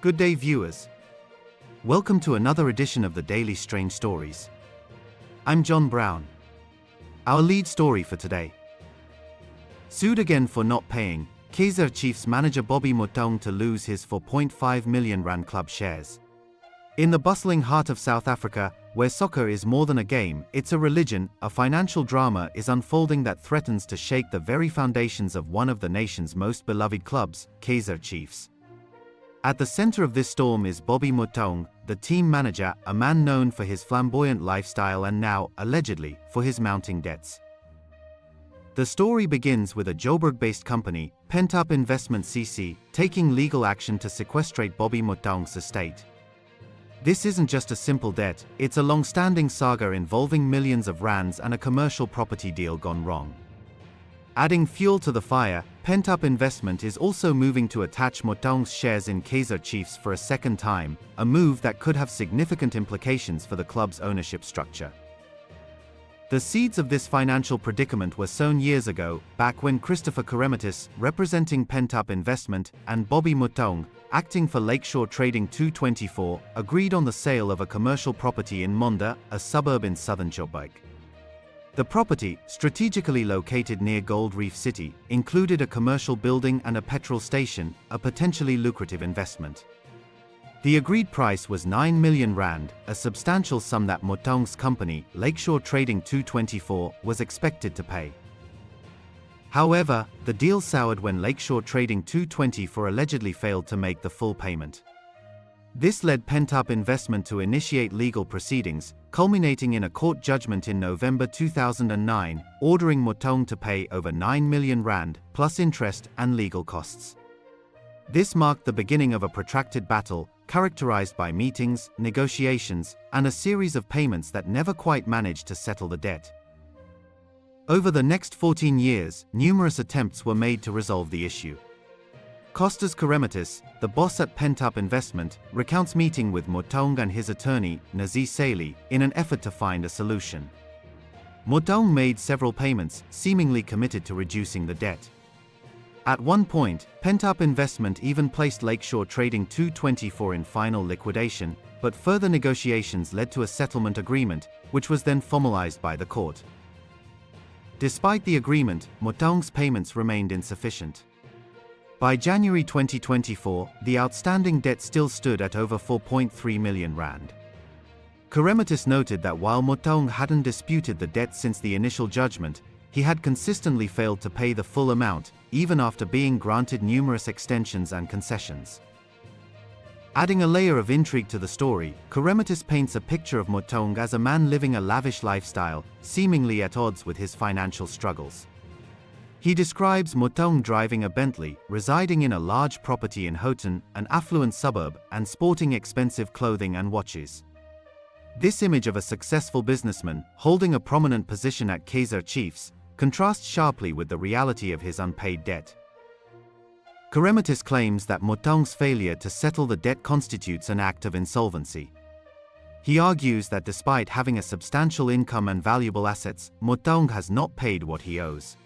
Good day, viewers. Welcome to another edition of the Daily Strange Stories. I'm John Brown. Our lead story for today. Sued again for not paying, Kaizer Chiefs manager Bobby Motaung to lose his R4.5 million club shares. In the bustling heart of South Africa, where soccer is more than a game, it's a religion, a financial drama is unfolding that threatens to shake the very foundations of one of the nation's most beloved clubs, Kaizer Chiefs. At the center of this storm is Bobby Motaung, the team manager, a man known for his flamboyant lifestyle and now, allegedly, for his mounting debts. The story begins with a Joburg-based company, Pent Up Investment CC, taking legal action to sequestrate Bobby Motaung's estate. This isn't just a simple debt, it's a long-standing saga involving millions of rands and a commercial property deal gone wrong. Adding fuel to the fire, Pent Up Investment is also moving to attach Motaung's shares in Kaizer Chiefs for a second time, a move that could have significant implications for the club's ownership structure. The seeds of this financial predicament were sown years ago, back when Christopher Karemitis, representing Pent Up Investment, and Bobby Motaung, acting for Lakeshore Trading 224, agreed on the sale of a commercial property in Monda, a suburb in southern Joburg. The property, strategically located near Gold Reef City, included a commercial building and a petrol station, a potentially lucrative investment. The agreed price was R9 million, a substantial sum that Motaung's company, Lakeshore Trading 224, was expected to pay. However, the deal soured when Lakeshore Trading 224 allegedly failed to make the full payment. This led Pent Up Investment to initiate legal proceedings, culminating in a court judgment in November 2009, ordering Motaung to pay over R9 million, plus interest and legal costs. This marked the beginning of a protracted battle, characterized by meetings, negotiations, and a series of payments that never quite managed to settle the debt. Over the next 14 years, numerous attempts were made to resolve the issue. Kostas Karemitis, the boss at Pent Up Investment, recounts meeting with Motaung and his attorney, Nazi Saley, in an effort to find a solution. Motaung made several payments, seemingly committed to reducing the debt. At one point, Pent Up Investment even placed Lakeshore Trading 224 in final liquidation, but further negotiations led to a settlement agreement, which was then formalized by the court. Despite the agreement, Motaung's payments remained insufficient. By January 2024, the outstanding debt still stood at over R4.3 million. Karemitis noted that while Motaung hadn't disputed the debt since the initial judgment, he had consistently failed to pay the full amount, even after being granted numerous extensions and concessions. Adding a layer of intrigue to the story, Karemitis paints a picture of Motaung as a man living a lavish lifestyle, seemingly at odds with his financial struggles. He describes Motaung driving a Bentley, residing in a large property in Houghton, an affluent suburb, and sporting expensive clothing and watches. This image of a successful businessman, holding a prominent position at Kaizer Chiefs, contrasts sharply with the reality of his unpaid debt. Karemitis claims that Motaung's failure to settle the debt constitutes an act of insolvency. He argues that despite having a substantial income and valuable assets, Motaung has not paid what he owes.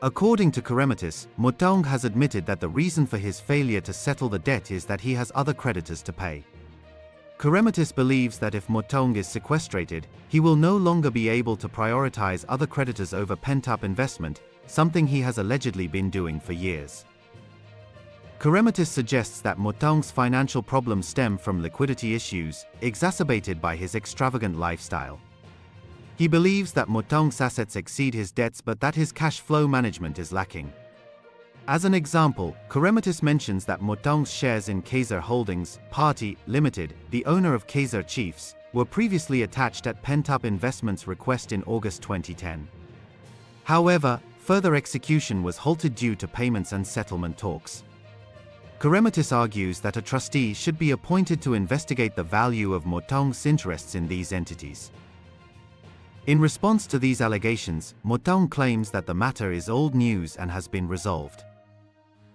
According to Karemitis, Motaung has admitted that the reason for his failure to settle the debt is that he has other creditors to pay. Karemitis believes that if Motaung is sequestrated, he will no longer be able to prioritize other creditors over Pent Up Investment, something he has allegedly been doing for years. Karemitis suggests that Motaung's financial problems stem from liquidity issues, exacerbated by his extravagant lifestyle. He believes that Motaung's assets exceed his debts but that his cash flow management is lacking. As an example, Karemitis mentions that Motaung's shares in Kaizer Holdings, Party, Limited, the owner of Kaizer Chiefs, were previously attached at Pent Up Investment's request in August 2010. However, further execution was halted due to payments and settlement talks. Karemitis argues that a trustee should be appointed to investigate the value of Motaung's interests in these entities. In response to these allegations, Motaung claims that the matter is old news and has been resolved.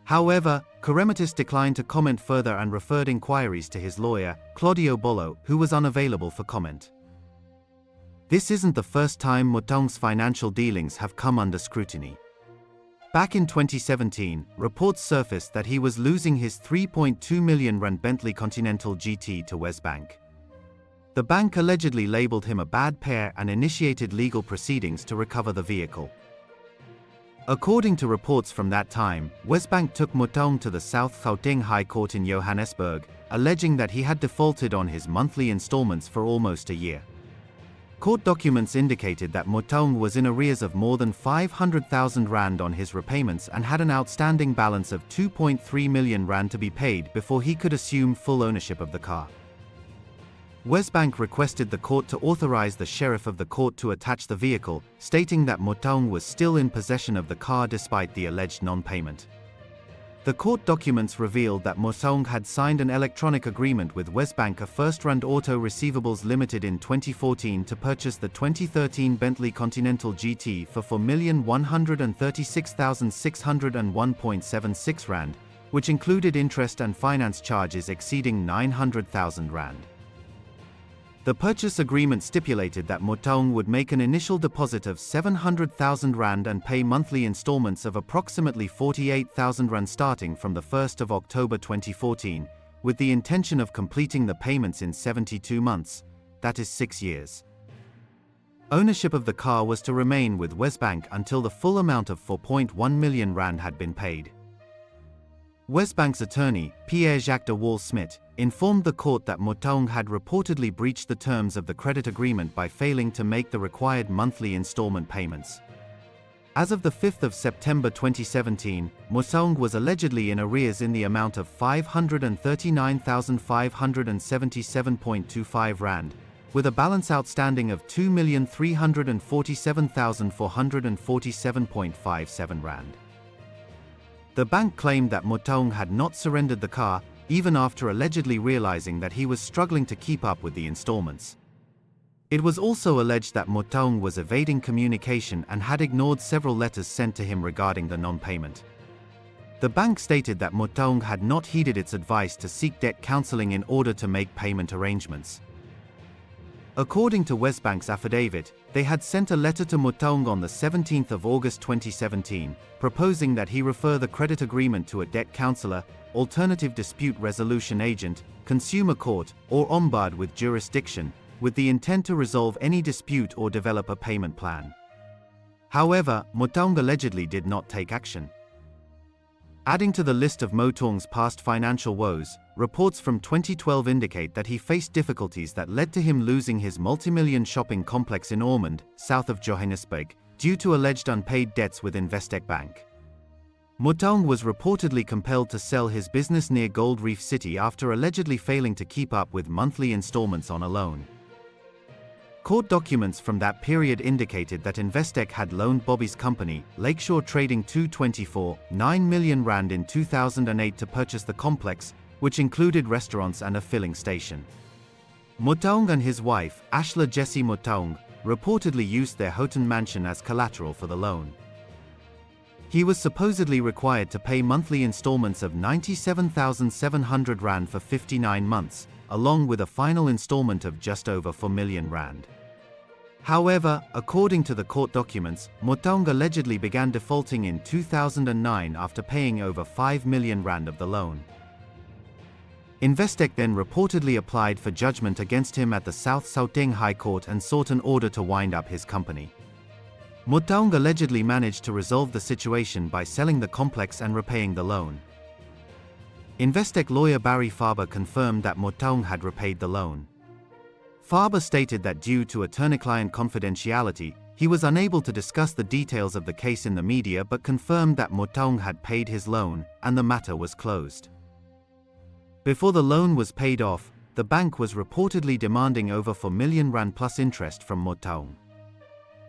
However, Karemitis declined to comment further and referred inquiries to his lawyer, Claudio Bollo, who was unavailable for comment. This isn't the first time Motaung's financial dealings have come under scrutiny. Back in 2017, reports surfaced that he was losing his 3.2 million rand Bentley Continental GT to WesBank. The bank allegedly labeled him a bad payer and initiated legal proceedings to recover the vehicle. According to reports from that time, WesBank took Motaung to the South Gauteng High Court in Johannesburg, alleging that he had defaulted on his monthly installments for almost a year. Court documents indicated that Motaung was in arrears of more than 500,000 rand on his repayments and had an outstanding balance of 2.3 million rand to be paid before he could assume full ownership of the car. WesBank requested the court to authorize the sheriff of the court to attach the vehicle, stating that Motaung was still in possession of the car despite the alleged non-payment. The court documents revealed that Motaung had signed an electronic agreement with WesBank, a FirstRand Auto Receivables Limited, in 2014 to purchase the 2013 Bentley Continental GT for 4,136,601.76 rand, which included interest and finance charges exceeding 900,000 rand. The purchase agreement stipulated that Motaung would make an initial deposit of 700,000 rand and pay monthly installments of approximately 48,000 rand starting from the 1st of October 2014, with the intention of completing the payments in 72 months, that is 6 years. Ownership of the car was to remain with WesBank until the full amount of 4.1 million rand had been paid. WesBank's attorney, Pierre-Jacques de Waal-Smit, informed the court that Motaung had reportedly breached the terms of the credit agreement by failing to make the required monthly installment payments. As of the 5th of September 2017, Motaung was allegedly in arrears in the amount of 539,577.25 rand, with a balance outstanding of 2,347,447.57 rand. The bank claimed that Motaung had not surrendered the car, even after allegedly realizing that he was struggling to keep up with the installments. It was also alleged that Motaung was evading communication and had ignored several letters sent to him regarding the non-payment. The bank stated that Motaung had not heeded its advice to seek debt counseling in order to make payment arrangements. According to WesBank's affidavit, they had sent a letter to Motaung on the 17th of August 2017, proposing that he refer the credit agreement to a debt counselor, alternative dispute resolution agent, consumer court, or ombud with jurisdiction, with the intent to resolve any dispute or develop a payment plan. However, Motaung allegedly did not take action. Adding to the list of Motaung's past financial woes, reports from 2012 indicate that he faced difficulties that led to him losing his multimillion shopping complex in Ormond, south of Johannesburg, due to alleged unpaid debts with Investec Bank. Motaung was reportedly compelled to sell his business near Gold Reef City after allegedly failing to keep up with monthly installments on a loan. Court documents from that period indicated that Investec had loaned Bobby's company, Lakeshore Trading 224, 9 million rand in 2008 to purchase the complex, which included restaurants and a filling station. Motaung and his wife, Ashla Jessie Motaung, reportedly used their Houghton mansion as collateral for the loan. He was supposedly required to pay monthly installments of 97,700 rand for 59 months, along with a final installment of just over 4 million rand. However, according to the court documents, Motaung allegedly began defaulting in 2009 after paying over 5 million rand of the loan. Investec then reportedly applied for judgment against him at the South Gauteng High Court and sought an order to wind up his company. Motaung allegedly managed to resolve the situation by selling the complex and repaying the loan. Investec lawyer Barry Faber confirmed that Motaung had repaid the loan. Faber stated that due to attorney-client confidentiality, he was unable to discuss the details of the case in the media, but confirmed that Motaung had paid his loan, and the matter was closed. Before the loan was paid off, the bank was reportedly demanding over 4 million rand plus interest from Motaung.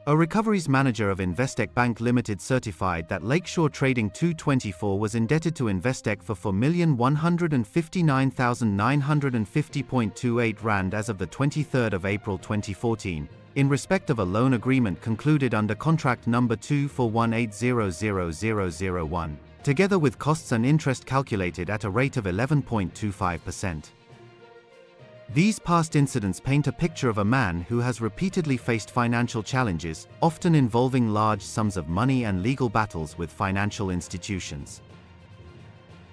A recoveries manager of Investec Bank Limited certified that Lakeshore Trading 224 was indebted to Investec for 4,159,950.28 rand as of the 23rd of April 2014, in respect of a loan agreement concluded under contract number 241800001, together with costs and interest calculated at a rate of 11.25%. These past incidents paint a picture of a man who has repeatedly faced financial challenges, often involving large sums of money and legal battles with financial institutions.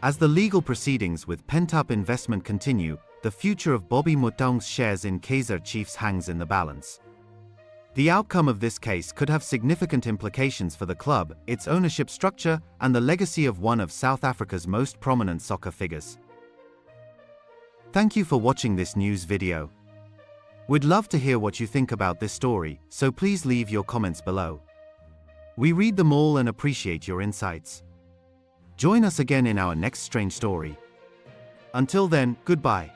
As the legal proceedings with Pent Up Investment continue, the future of Bobby Motaung's shares in Kaizer Chiefs hangs in the balance. The outcome of this case could have significant implications for the club, its ownership structure, and the legacy of one of South Africa's most prominent soccer figures. Thank you for watching this news video. We'd love to hear what you think about this story, so please leave your comments below. We read them all and appreciate your insights. Join us again in our next strange story. Until then, goodbye.